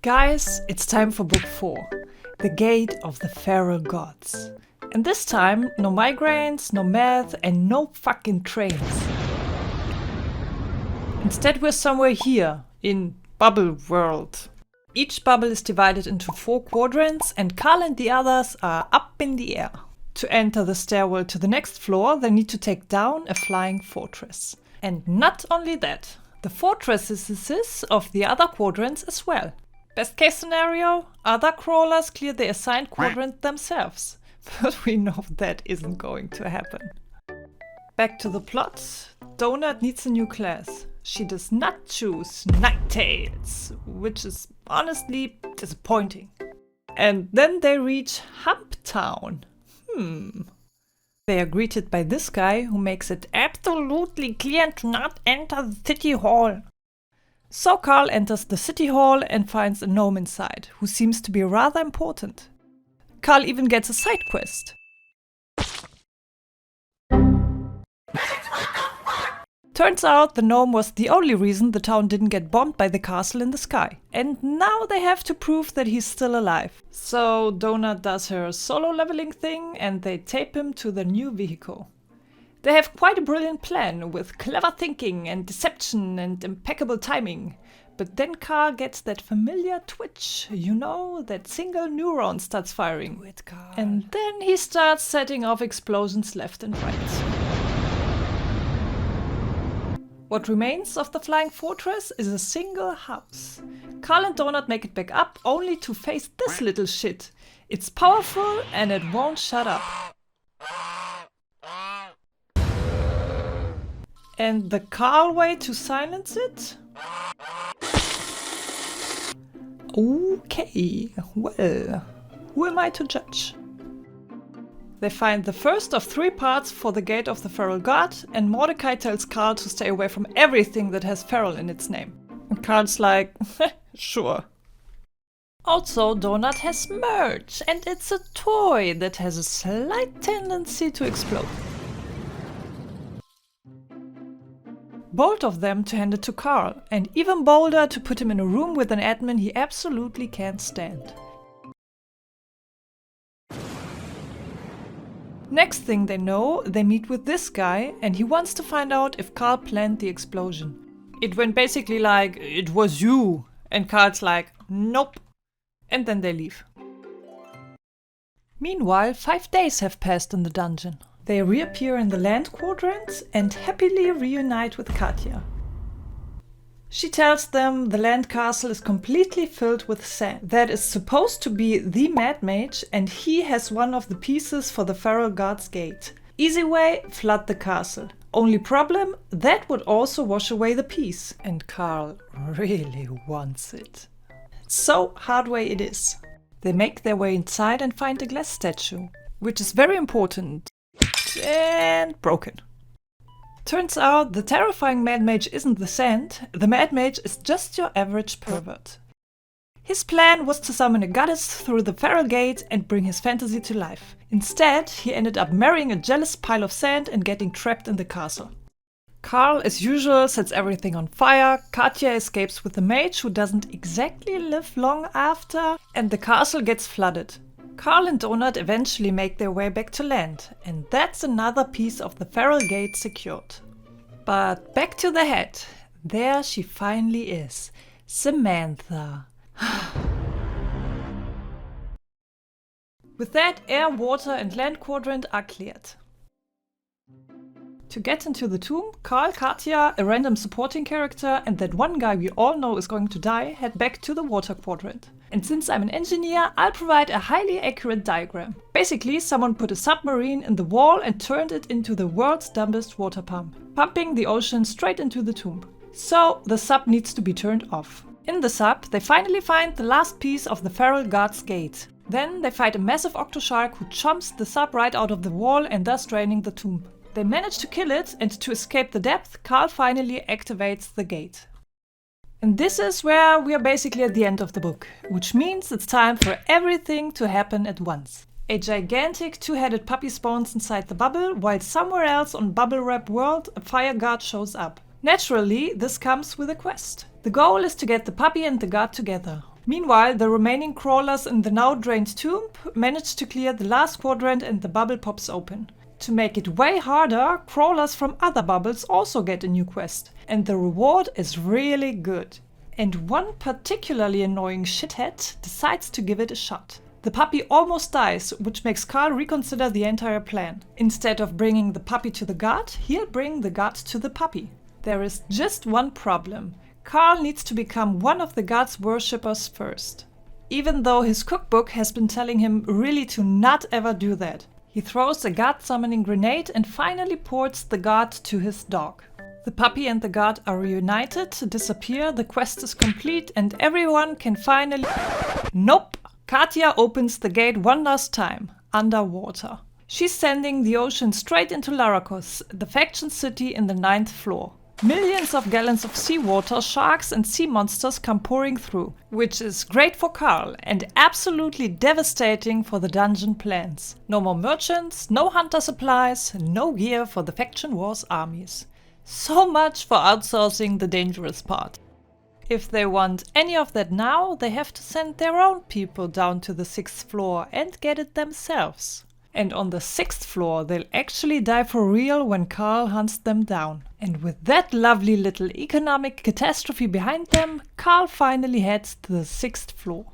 Guys, it's time for book 4, The Gate of the Feral Gods. And this time, no migraines, no meth, and no fucking trains. Instead, we're somewhere here, in Bubble World. Each bubble is divided into 4 quadrants, and Carl and the others are up in the air. To enter the stairwell to the next floor, they need to take down a flying fortress. And not only that, the fortresses of the other quadrants as well. Best case scenario, other crawlers clear the assigned quadrant themselves. But we know that isn't going to happen. Back to the plot. Donut needs a new class. She does not choose Nighttails, which is honestly disappointing. And then they reach Humptown. They are greeted by this guy who makes it absolutely clear to not enter the city hall. So Carl enters the city hall and finds a gnome inside, who seems to be rather important. Carl even gets a side quest. Turns out the gnome was the only reason the town didn't get bombed by the castle in the sky. And now they have to prove that he's still alive. So Donut does her solo leveling thing and they tape him to the new vehicle. They have quite a brilliant plan with clever thinking and deception and impeccable timing. But then Carl gets that familiar twitch, you know, that single neuron starts firing. Do it, Carl. And then he starts setting off explosions left and right. What remains of the flying fortress is a single house. Carl and Donut make it back up only to face this little shit. It's powerful and it won't shut up. And the Carl way to silence it? Okay, well, who am I to judge? They find the first of 3 parts for the Gate of the Feral God, and Mordecai tells Carl to stay away from everything that has feral in its name. And Carl's like, sure. Also, Donut has merch, and it's a toy that has a slight tendency to explode. Bold of them to hand it to Carl, and even bolder to put him in a room with an admin he absolutely can't stand. Next thing they know, they meet with this guy, and he wants to find out if Carl planned the explosion. It went basically like, it was you, and Carl's like, nope, and then they leave. Meanwhile, 5 days have passed in the dungeon. They reappear in the land quadrant and happily reunite with Katja. She tells them the land castle is completely filled with sand. That is supposed to be the Mad Mage, and he has one of the pieces for the Feral God's gate. Easy way, flood the castle. Only problem, that would also wash away the piece. And Carl really wants it. So hard way it is. They make their way inside and find a glass statue, which is very important. And broken. Turns out the terrifying Mad Mage isn't the sand, the Mad Mage is just your average pervert. His plan was to summon a goddess through the feral gate and bring his fantasy to life. Instead, he ended up marrying a jealous pile of sand and getting trapped in the castle. Carl, as usual, sets everything on fire, Katja escapes with the mage who doesn't exactly live long after, and the castle gets flooded. Carl and Donut eventually make their way back to land, and that's another piece of the feral gate secured. But back to the head. There she finally is. Samantha. With that, air, water and land quadrant are cleared. To get into the tomb, Carl, Katja, a random supporting character, and that one guy we all know is going to die, head back to the water quadrant. And since I'm an engineer, I'll provide a highly accurate diagram. Basically, someone put a submarine in the wall and turned it into the world's dumbest water pump, pumping the ocean straight into the tomb. So the sub needs to be turned off. In the sub, they finally find the last piece of the Feral God's gate. Then they fight a massive octoshark who chomps the sub right out of the wall and thus draining the tomb. They manage to kill it, and to escape the depth, Carl finally activates the gate. And this is where we are basically at the end of the book, which means it's time for everything to happen at once. A gigantic 2-headed puppy spawns inside the bubble, while somewhere else on Bubble Wrap World a fire guard shows up. Naturally, this comes with a quest. The goal is to get the puppy and the guard together. Meanwhile, the remaining crawlers in the now drained tomb manage to clear the last quadrant and the bubble pops open. To make it way harder, crawlers from other bubbles also get a new quest, and the reward is really good. And one particularly annoying shithead decides to give it a shot. The puppy almost dies, which makes Carl reconsider the entire plan. Instead of bringing the puppy to the god, he'll bring the god to the puppy. There is just one problem. Carl needs to become one of the god's worshippers first. Even though his cookbook has been telling him really to not ever do that. He throws a god summoning grenade and finally ports the god to his dog. The puppy and the god are reunited, disappear, the quest is complete, and everyone can finally... Nope! Katja opens the gate one last time, underwater. She's sending the ocean straight into Larakos, the faction city in the 9th floor. Millions of gallons of seawater, sharks and sea monsters come pouring through, which is great for Carl and absolutely devastating for the dungeon plans. No more merchants, no hunter supplies, no gear for the faction war's armies. So much for outsourcing the dangerous part. If they want any of that now, they have to send their own people down to the 6th floor and get it themselves. And on the 6th floor, they'll actually die for real when Carl hunts them down. And with that lovely little economic catastrophe behind them, Carl finally heads to the 6th floor.